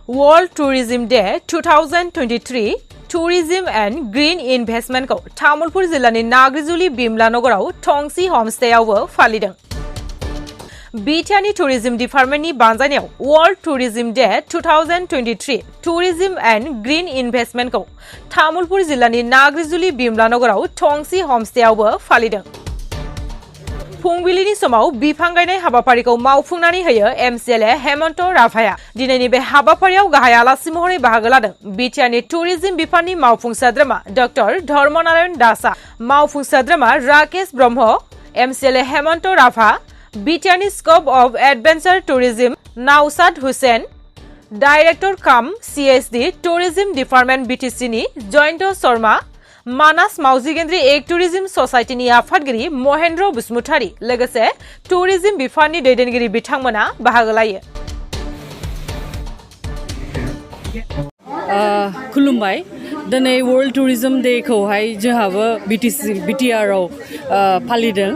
World Tourism Day 2023 Tourism and Green Investment को तामुलपुर जिल्लानि नाग्रिजुलि Bimla नगराव टंगशी homestay आवब फालिदों। बिटिआरनि टूरिज्म डिपार्टमेन्टनि बानजायनायाव World Tourism Day 2023 tourism and green investment को तामुलपुर जिल्लानि नाग्रिजुलि बिमला नगराव टंगशी होमस्टे आवब फालिदों। फुंबिलिनि समाव बिफां गायनाय हाबाफारिखौ मावफुंनानै होयो एमसिएलए हेमन्त राभाया। दिनैनि बे हाबाफारियाव गाहाय आलासि महरै बाहागो लादों बिटिआरनि टूरिज्म बिफाननि मावफुं सोद्रोमा डॉक्टर धर्मनारायण दासा, मावफुं सोद्रोमा राकेश ब्रह्म, एमसिएलए हेमन्त राभा, बिटिआरनि scope of adventure tourism Naushad Hussain, director cum CSD tourism department बीटीसीनि जयंत शर्मा, मानास मावजिगेन्द्रि एक टूरिज्म सोसाइटीनि आफादगिरि महेन्द्र बसुमतारी लोगोसे टूरिज्म बिफाननि दैदेनगिरि बिथांमोना बाहागो लायो। खुलुमबाय। दिनै वर्ल्ड टूरिज्म डे खौहाय जोंहाबो बिटिआरआव फालिदों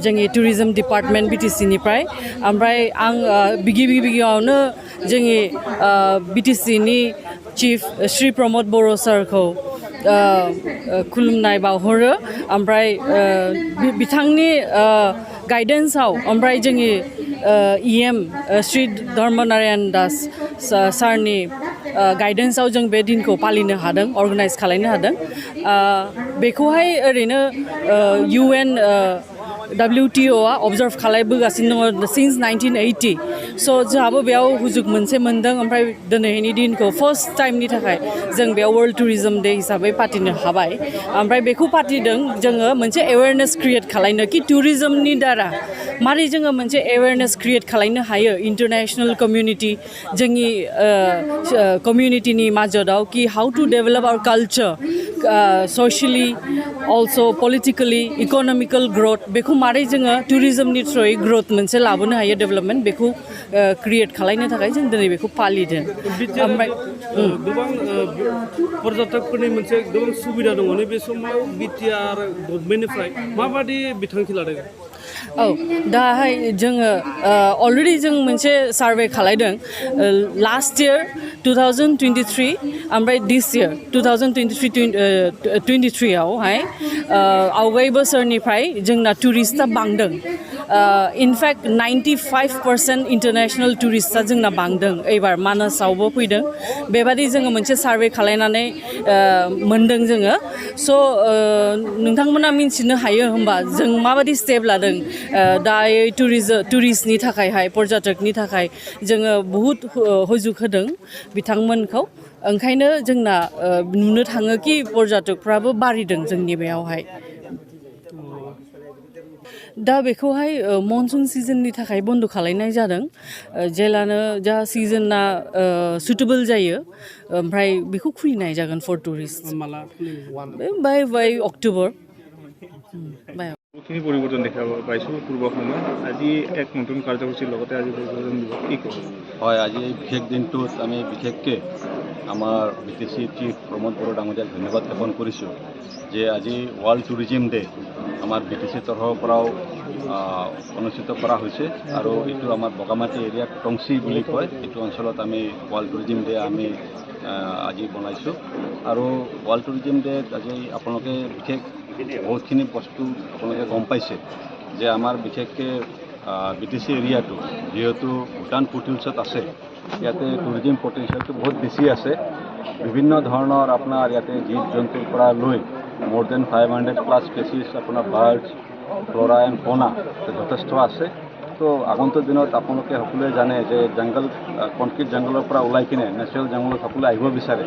जोंनि टूरिज्म डिपार्टमेंट बीटीसीनिफ्राय। ओमफ्राय आं गिबियावनो जोंनि बीटीसीनि चीफ श्री प्रमोद बर' सारखौ खुलुमनाय बावहरो। ओमफ्राय बिथांनि गाइडेन्सआव ओमफ्राय जोंनि ईएम श्री धर्मनारायण दास सारनि गाइडेन्सआव जों बे दिनखौ फालिनो हादों, अर्गानाइज खालामनो हादों। बेखौहाय ओरैनो UN WTOआ अबजार्भ खालामबोगासिनो दङ सिन्स 1980। स' जोंहाबो बेयाव हुजुग मोनसे मोनदों। ओमफ्राय दिनैनि दिनखौ फर्स्ट टाइमनि थाखाय जों बेयाव वर्ल्ड टूरिज्म डे हिसाबै फालिनो हाबाय। ओमफ्राय बेखौ फालिदों जोङो मोनसे एवेयारनेस क्रिएट खालामनो कि टूरिज्मनि दारा मारै जोङो मोनसे एवेयारनेस क्रिएट खालामनो हायो इन्टारनेशनल कम्युनिटी जोंनि कम्युनिटीनि माजदाव कि how to develop our culture socially also politically economical growth बेखौ मारै जोङो टूरिज्मनि थ्रुयै ग्रोथ मोनसे लाबोनो हायो डेभेलपमेन्ट बेखौ क्रिएट खालामनो थाखाय जों दिनै बेखौ फालिदों। ओमफ्राय गोबां पर्यटकफोरनि मोनसे गोबां सुबिदा दङ नैबे समाव बिटिआर गभर्नमेन्टनिफ्राय माबादि बिथांखि लादों? दाहाय जोङो अलरेडि जों मोनसे सार्वे खालामदों लास्ट इयार 2023 ओमफ्राय दिस इयार 2023 आवहाय आवगाय बोसोरनिफ्राय जोंना टुरिस्टआ बांदों। इनफेक्ट 95% इन्टारनेशनल टुरिस्टआ जोंना बांदों। एबार मानासावबो फैदों। बेबादि जोङो मोनसे सार्वे खालामनानै मोनदों जोङो। स' नोंथांमोना मिन्थिनो हायो होमबा जों माबादि स्टेप लादों दायो टुरिस्टनि थाखायहाय पर्यटकनि थाखाय जोङो बहुद हुजुग होदों बिथांमोनखौ। ओंखायनो जोंना नुनो थाङो कि पर्यटकफ्राबो बारिदों जोंनि बेयावहाय। दा बेखौहाय मनसुन सिजननि थाखाय बन्द' खालामनाय जादों। जेलानो जा सिजोना सुटेबल जायो ओमफ्राय बेखौ खुलिनाय जागोन फर टुरिस्ट बाय अक्ट'बर। বহুতখিনি পৰিৱৰ্তন দেখা পাইছোঁ পূৰ্ব সময়ত। আজি এক নতুন কাৰ্যসূচীৰ লগতে আজি কি ক'ব? হয়, আজি এই বিশেষ দিনটোত আমি বিশেষকৈ আমাৰ বিটিচি চিফ প্ৰমোদ বড়ো ডাঙৰীয়াক ধন্যবাদ জ্ঞাপন কৰিছোঁ যে আজি ৱৰ্ল্ড টুৰিজিম ডে আমাৰ বিটিচিৰ তৰফৰ পৰাও অনুষ্ঠিত কৰা হৈছে। আৰু এইটো আমাৰ বগামাটি এৰিয়াত টংচি বুলি কয়, এইটো অঞ্চলত আমি ৱৰ্ল্ড টুৰিজিম ডে আমি আজি বনাইছোঁ। আৰু ৱৰ্ল্ড টুৰিজিম ডেত আজি আপোনালোকে বিশেষ বহুতখিনি বস্তু আপোনালোকে গম পাইছে যে আমাৰ বিশেষকৈ বিটিচি এৰিয়াটো যিহেতু ভূটান ফুটহিলছত আছে, ইয়াতে টুৰিজিম পটেঞ্চিয়েলটো বহুত বেছি আছে। বিভিন্ন ধৰণৰ আপোনাৰ ইয়াতে জীৱ জন্তুৰ পৰা লৈ মোৰ দেন 500+ স্পেচিছ আপোনাৰ বাৰ্ডছ ফ্ল'ৰা এণ্ড ফ'না যথেষ্ট আছে। তো আগন্তুক দিনত আপোনালোকে সকলোৱে জানে যে জংগল কনক্ৰিট জংগলৰ পৰা ওলাই কিনে নেচাৰেল জংগলত সকলোৱে আহিব বিচাৰে।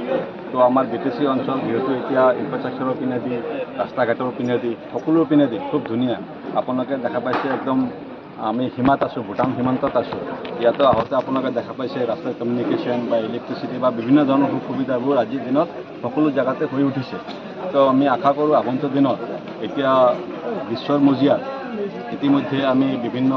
তো আমাৰ বিটিচি অঞ্চল যিহেতু এতিয়া ইনফ্ৰাষ্ট্ৰাকচাৰৰ পিনেদি ৰাস্তা ঘাটৰ পিনেদি সকলো পিনেদি খুব ধুনীয়া। আপোনালোকে দেখা পাইছে একদম আমি সীমাত আছোঁ, ভূটান সীমান্তত আছোঁ। ইয়াতো আহোঁতে আপোনালোকে দেখা পাইছে ৰাস্তাৰ কমিউনিকেশ্যন বা ইলেক্ট্ৰিচিটি বা বিভিন্ন ধৰণৰ সুবিধাবোৰ আজিৰ দিনত সকলো জেগাতে হৈ উঠিছে। তো আমি আশা কৰোঁ আগন্তুক দিনত এতিয়া বিশ্বৰ মজিয়াত ইতিমধ্যে আমি বিভিন্ন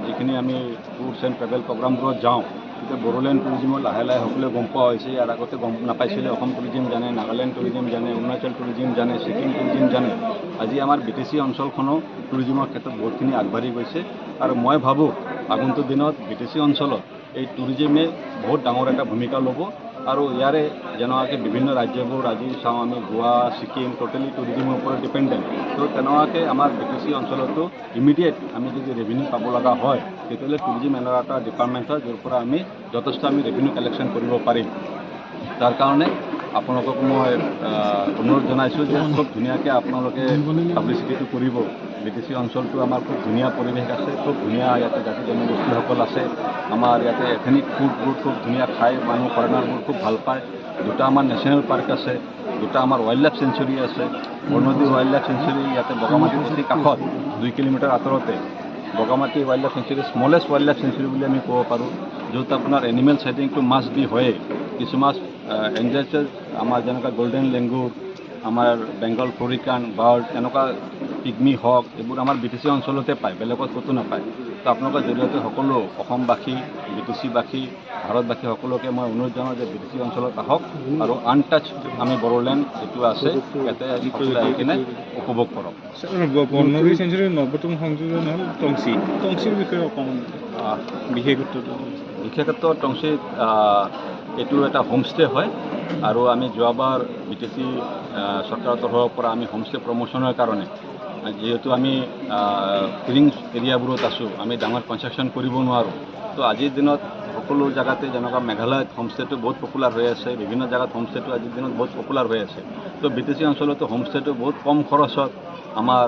যিখিনি আমি টুৰছ এণ্ড ট্ৰেভেল প্ৰগ্ৰামবোৰত যাওঁ, এতিয়া বড়োলেণ্ড টুৰিজিমত লাহে লাহে সকলোৱে গম পোৱা হৈছে। ইয়াৰ আগতে গম নাপাইছিলে। অসম টুৰিজিম জানে, নাগালেণ্ড টুৰিজিম জানে, অৰুণাচল টুৰিজিম জানে, ছিকিম টুৰিজিম জানে। আজি আমাৰ বিটিচি অঞ্চলখনো টুৰিজিমৰ ক্ষেত্ৰত বহুতখিনি আগবাঢ়ি গৈছে। আৰু মই ভাবোঁ আগন্তুক দিনত বিটিচি অঞ্চলত এই টুৰিজিমে বহুত ডাঙৰ এটা ভূমিকা ল'ব আৰু ইয়াৰে যেনেকুৱাকৈ বিভিন্ন ৰাজ্যবোৰ আজি চাওঁ আমি গোৱা ছিকিম টোটেলি টুৰিজিমৰ ওপৰত ডিপেণ্ডেণ্ট তো তেনেকুৱাকৈ আমাৰ BTC অঞ্চলতো ইমিডিয়েট আমি যদি ৰেভিনিউ পাব লগা হয় তেতিয়াহ'লে টুৰিজিম এনেকুৱা এটা ডিপাৰ্টমেণ্ট হয় য'ৰ পৰা আমি যথেষ্ট আমি ৰেভিনিউ কালেকশ্যন কৰিব পাৰিম তাৰ কাৰণে আপোনালোকক মই অনুৰোধ জনাইছোঁ যে খুব ধুনীয়াকৈ আপোনালোকে পাব্লিচিটিটো কৰিব BTC অঞ্চলটো আমাৰ খুব ধুনীয়া পৰিৱেশ আছে খুব ধুনীয়া ইয়াতে জাতি জনগোষ্ঠীসকল আছে আমাৰ ইয়াতে এথেনিক ফুডবোৰ খুব ধুনীয়া খাই মানুহ ফৰেনাৰবোৰ খুব ভাল পায় দুটা আমাৰ নেশ্যনেল পাৰ্ক আছে দুটা আমাৰ ৱাইল্ড লাইফ চেঞ্চুৰী আছে বৰনদী ৱাইল্ড লাইফ চেঞ্চুৰী ইয়াতে বগামাটি অতি কাষত 2 কিলোমিটাৰ আঁতৰতে Bogamati wildlife sanctuary smallest wildlife sanctuary বুলি আমি ক'ব পাৰোঁ য'ত আপোনাৰ এনিমেল চাইটিংটো মাষ্ট বি হয়ে কিছুমান এনজেঞ্চাৰ আমাৰ যেনেকুৱা গল্ডেন লেংগুৰ আমাৰ বেংগল ফ্লৰিকান বাৰ্ড এনেকুৱা পিগমি হওক এইবোৰ আমাৰ BTC অঞ্চলতে পায় বেলেগত ক'তো নাপায় তো আপোনালোকৰ জৰিয়তে সকলো অসমবাসী BTCবাসী ভাৰতবাসী সকলোকে মই অনুৰোধ জনাওঁ যে BTC অঞ্চলত আহক আৰু আনটাচ আমি বড়োলেণ্ড যিটো আছে ইয়াতে আহি কিনে উপভোগ কৰক বৰ্ণদী চেঞ্চুৰীৰ নৱতম সংযোজন হ'ল টংচিৰ বিষয়ে অকণমান বিশেষত্ব টংচিত এইটো এটা হোমষ্টে হয় আৰু আমি যোৱাবাৰ BTC চৰকাৰৰ তৰফৰ পৰা আমি হোমষ্টে প্ৰমোশ্যনৰ কাৰণে যিহেতু আমি ফিলিংছ এৰিয়াবোৰত আছোঁ আমি ডাঙৰ কনষ্ট্ৰাকশ্যন কৰিব নোৱাৰোঁ তো আজিৰ দিনত সকলো জেগাতে যেনেকুৱা মেঘালয়ত হোমষ্টেটো বহুত পপুলাৰ হৈ আছে বিভিন্ন জেগাত হোমষ্টেটো আজিৰ দিনত বহুত পপুলাৰ হৈ আছে তো BTC অঞ্চলতো হোমষ্টেটো বহুত কম খৰচত আমাৰ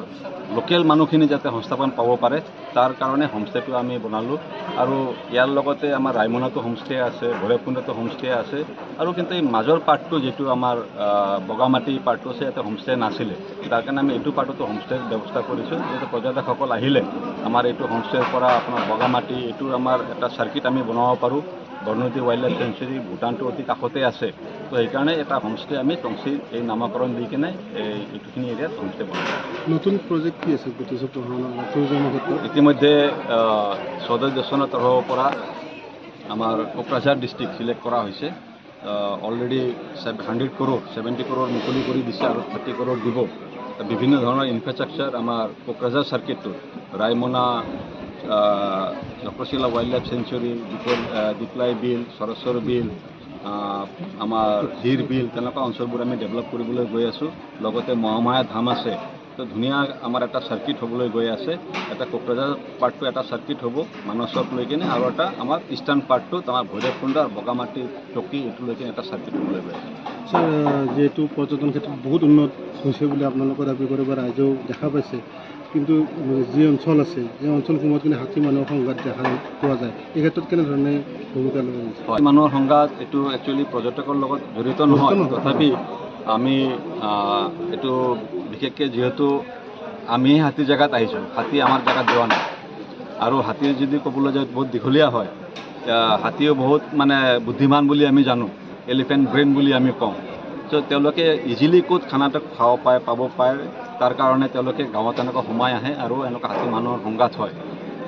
লোকেল মানুহখিনি যাতে সংস্থাপন পাব পাৰে তাৰ কাৰণে হোমষ্টেটো আমি বনালোঁ আৰু ইয়াৰ লগতে আমাৰ ৰায়মনাতো হোমষ্টে আছে ভৈৰৱকুণ্ডতো হোমষ্টে আছে আৰু কিন্তু এই মাজৰ পাৰ্টটো যিটো আমাৰ বগামাটি পাৰ্টটো আছে ইয়াতে হোমষ্টে নাছিলে তাৰ কাৰণে আমি এইটো পাৰ্টতো হোমষ্টেৰ ব্যৱস্থা কৰিছোঁ যাতে পৰ্যটকসকল আহিলে আমাৰ এইটো হোমষ্টেৰ পৰা আপোনাৰ বগামাটি এইটোৰ আমাৰ এটা চাৰ্কিট আমি বনাব পাৰোঁ বৰ্ণদী ৱাইল্ড লাইফ চেঞ্চুৰী ভূটানটো অতি কাষতে আছে তো সেইকাৰণে এটা হোমষ্টে আমি টংচিৰ এই নামাকৰণ দি কিনে এইটোখিনি এৰিয়াত হোমষ্টে বনাওঁ নতুন প্ৰজেক্ট কি আছে ইতিমধ্যে চৌধুৰী দৰ্শনৰ তৰফৰ পৰা আমাৰ কোকৰাঝাৰ ডিষ্ট্ৰিক্ট চিলেক্ট কৰা হৈছে অলৰেডি 100 কৰোৰ 70 কৰোৰ মুকলি কৰি দিছে আৰু 30 কৰোৰ দিব বিভিন্ন ধৰণৰ ইনফ্ৰাষ্ট্ৰাকচাৰ আমাৰ Kokrajhar চাৰ্কিটটো Raimona চক্ৰশিলা wild life century দীপলাই বিল সৰস্বৰ বিল আমাৰ হিৰ বিল তেনেকুৱা অঞ্চলবোৰ আমি ডেভেলপ কৰিবলৈ গৈ আছোঁ লগতে মহামায়া ধাম আছে তো ধুনীয়া আমাৰ এটা চাৰ্কিট হ'বলৈ গৈ আছে এটা কোকৰাঝাৰ পাৰ্টটো এটা চাৰ্কিট হ'ব মানসক লৈ কিনে আৰু এটা আমাৰ ইষ্টাৰ্ণ পাৰ্টটোত আমাৰ ভৈৰৱকুণ্ড আৰু বগামাটি টকি এইটো লৈ কিনে এটা চাৰ্কিট হ'বলৈ গৈ আছে ছাৰ যিহেতু পৰ্যটন ক্ষেত্ৰত বহুত উন্নত হৈছে বুলি আপোনালোকে দাবী কৰিব ৰাইজেও দেখা পাইছে কিন্তু যি অঞ্চল আছে এই অঞ্চলসমূহত কিন্তু হাতী মানুহৰ সংঘাত দেখা পোৱা যায় এই ক্ষেত্ৰত কেনেধৰণে ভূমিকা লোৱা হৈছে মানুহৰ সংঘাত এইটো একচুৱেলি পৰ্যটকৰ লগত জড়িত নহয় তথাপি আমি এইটো বিশেষকৈ যিহেতু আমি হাতী জেগাত আহিছোঁ হাতী আমাৰ জেগাত যোৱা নাই আৰু হাতীৰ যদি ক'বলৈ যায় বহুত দীঘলীয়া হয় হাতীও বহুত মানে বুদ্ধিমান বুলি আমি জানো এলিফেণ্ট ব্ৰেইন বুলি আমি কওঁ তো তেওঁলোকে ইজিলি ক'ত খানাটো পাব পাৰে তাৰ কাৰণে তেওঁলোকে গাঁৱত এনেকুৱা সোমাই আহে আৰু এনেকুৱা হাতী মানুহৰ সংঘাত হয়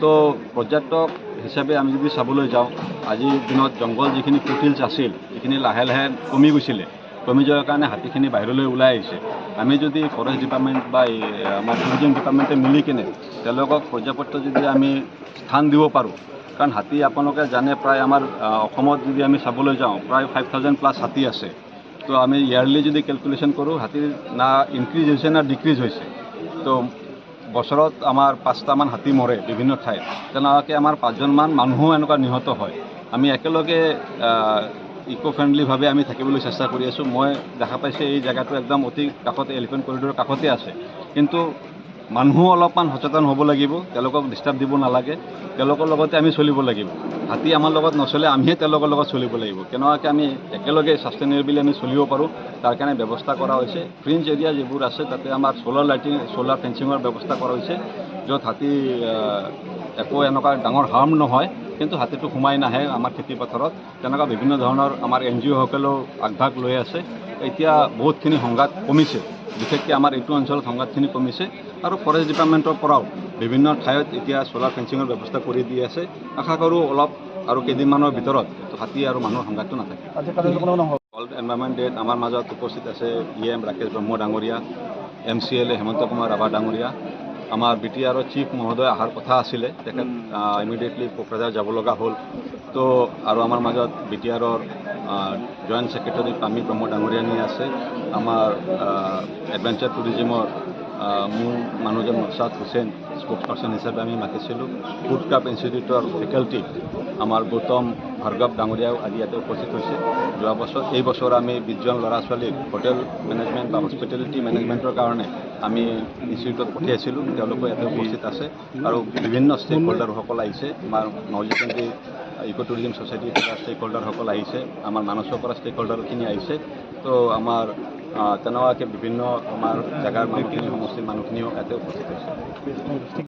তো পৰ্যটক হিচাপে আমি যদি চাবলৈ যাওঁ আজিৰ দিনত জংঘল যিখিনি ফুটিলছ আছিল সেইখিনি লাহে লাহে কমি গৈছিলে কমি যোৱাৰ কাৰণে হাতীখিনি বাহিৰলৈ ওলাই আহিছে আমি যদি ফৰেষ্ট ডিপাৰ্টমেণ্ট বা আমাৰ টুৰিজিম ডিপাৰ্টমেণ্টে মিলি কিনে তেওঁলোকক পৰ্যাপ্ত যদি আমি স্থান দিব পাৰোঁ কাৰণ হাতী আপোনালোকে জানে প্ৰায় আমাৰ অসমত যদি আমি চাবলৈ যাওঁ প্ৰায় 5000+ হাতী আছে তো আমি ইয়াৰলি যদি কেলকুলেশ্যন কৰোঁ হাতীৰ না ইনক্ৰিজ হৈছে না ডিক্ৰিজ হৈছে তো বছৰত আমাৰ 5টামান হাতী মৰে বিভিন্ন ঠাইত তেনেকুৱাকৈ আমাৰ 5জনমান মানুহো এনেকুৱা নিহত হয় আমি একেলগে ইকো ফ্ৰেণ্ডলিভাৱে আমি থাকিবলৈ চেষ্টা কৰি আছোঁ মই দেখা পাইছোঁ এই জেগাটো একদম অতি কাষতে এলিফেণ্ট কৰিডৰৰ কাষতে আছে কিন্তু মানুহো অলপমান সচেতন হ'ব লাগিব তেওঁলোকক ডিষ্টাৰ্ব দিব নালাগে তেওঁলোকৰ লগতে আমি চলিব লাগিব হাতী আমাৰ লগত নচলে আমিহে তেওঁলোকৰ লগত চলিব লাগিব কেনেকুৱাকৈ আমি একেলগে ছাষ্টেইনেবলি আমি চলিব পাৰোঁ তাৰ কাৰণে ব্যৱস্থা কৰা হৈছে ফ্ৰিঞ্জ এৰিয়া যিবোৰ আছে তাতে আমাৰ ছ'লাৰ লাইটিং ছ'লাৰ ফেঞ্চিঙৰ ব্যৱস্থা কৰা হৈছে য'ত হাতী একো এনেকুৱা ডাঙৰ হাৰ্ম নহয় কিন্তু হাতীটো সোমাই নাহে আমাৰ খেতি পথাৰত তেনেকুৱা বিভিন্ন ধৰণৰ আমাৰ NGO সকলেও আগভাগ লৈ আছে এতিয়া বহুতখিনি সংঘাত কমিছে বিশেষকৈ আমাৰ এইটো অঞ্চলত সংঘাতখিনি কমিছে আৰু ফৰেষ্ট ডিপাৰ্টমেণ্টৰ পৰাও বিভিন্ন ঠাইত এতিয়া ছ'লাৰ ফেঞ্চিঙৰ ব্যৱস্থা কৰি দি আছে আশা কৰোঁ অলপ আৰু কেইদিনমানৰ ভিতৰত হাতী আৰু মানুহৰ সংঘাতটো নাথাকে ৱৰ্ল্ড এনভাইৰনমেণ্ট ডেত আমাৰ মাজত উপস্থিত আছে EM ৰাকেশ ব্ৰহ্ম ডাঙৰীয়া MCLA হেমন্ত কুমাৰ ৰাভা ডাঙৰীয়া আমাৰ BTRৰ চিফ মহোদয় অহাৰ কথা আছিলে তেখেত ইমিডিয়েটলি কোকৰাঝাৰ যাব লগা হ'ল তো আৰু আমাৰ মাজত BTR-ৰ জইণ্ট ছেক্ৰেটাৰী পামী প্ৰমোদ ডাঙৰীয়ানী আছে, আমাৰ এডভেঞ্চাৰ টুৰিজিমৰ মোৰ মানুহজন নছাদ হুছেইন স্পোক্স পাৰ্চন হিচাপে আমি মাতিছিলোঁ। ফুড ক্ৰাফ্ট ইনষ্টিটিউটৰ ফেকাল্টি আমাৰ গৌতম ভাৰ্গৱ ডাঙৰীয়াও আজি ইয়াতে উপস্থিত হৈছে। যোৱা বছৰ এই বছৰ আমি 20জন ল'ৰা ছোৱালীক হোটেল মেনেজমেণ্ট বা হস্পিটেলিটি মেনেজমেণ্টৰ কাৰণে আমি ইনষ্টিটিউটত পঠিয়াইছিলোঁ, তেওঁলোকো ইয়াতে উপস্থিত আছে আৰু বিভিন্ন ষ্টেক হোল্ডাৰসকল আহিছে। আমাৰ নলজেন্দ্ৰী ইক' টুৰিজিম ছ'চাইটিৰ পৰা ষ্টেক হোল্ডাৰসকল আহিছে, আমাৰ মানসৰ পৰা ষ্টেক হোল্ডাৰখিনি আহিছে। তো আমাৰ তেনেকুৱাকৈ বিভিন্ন আমাৰ জেগাৰ মানুহখিনি সমষ্টিৰ মানুহখিনিও ইয়াতে উপস্থিত হৈছে।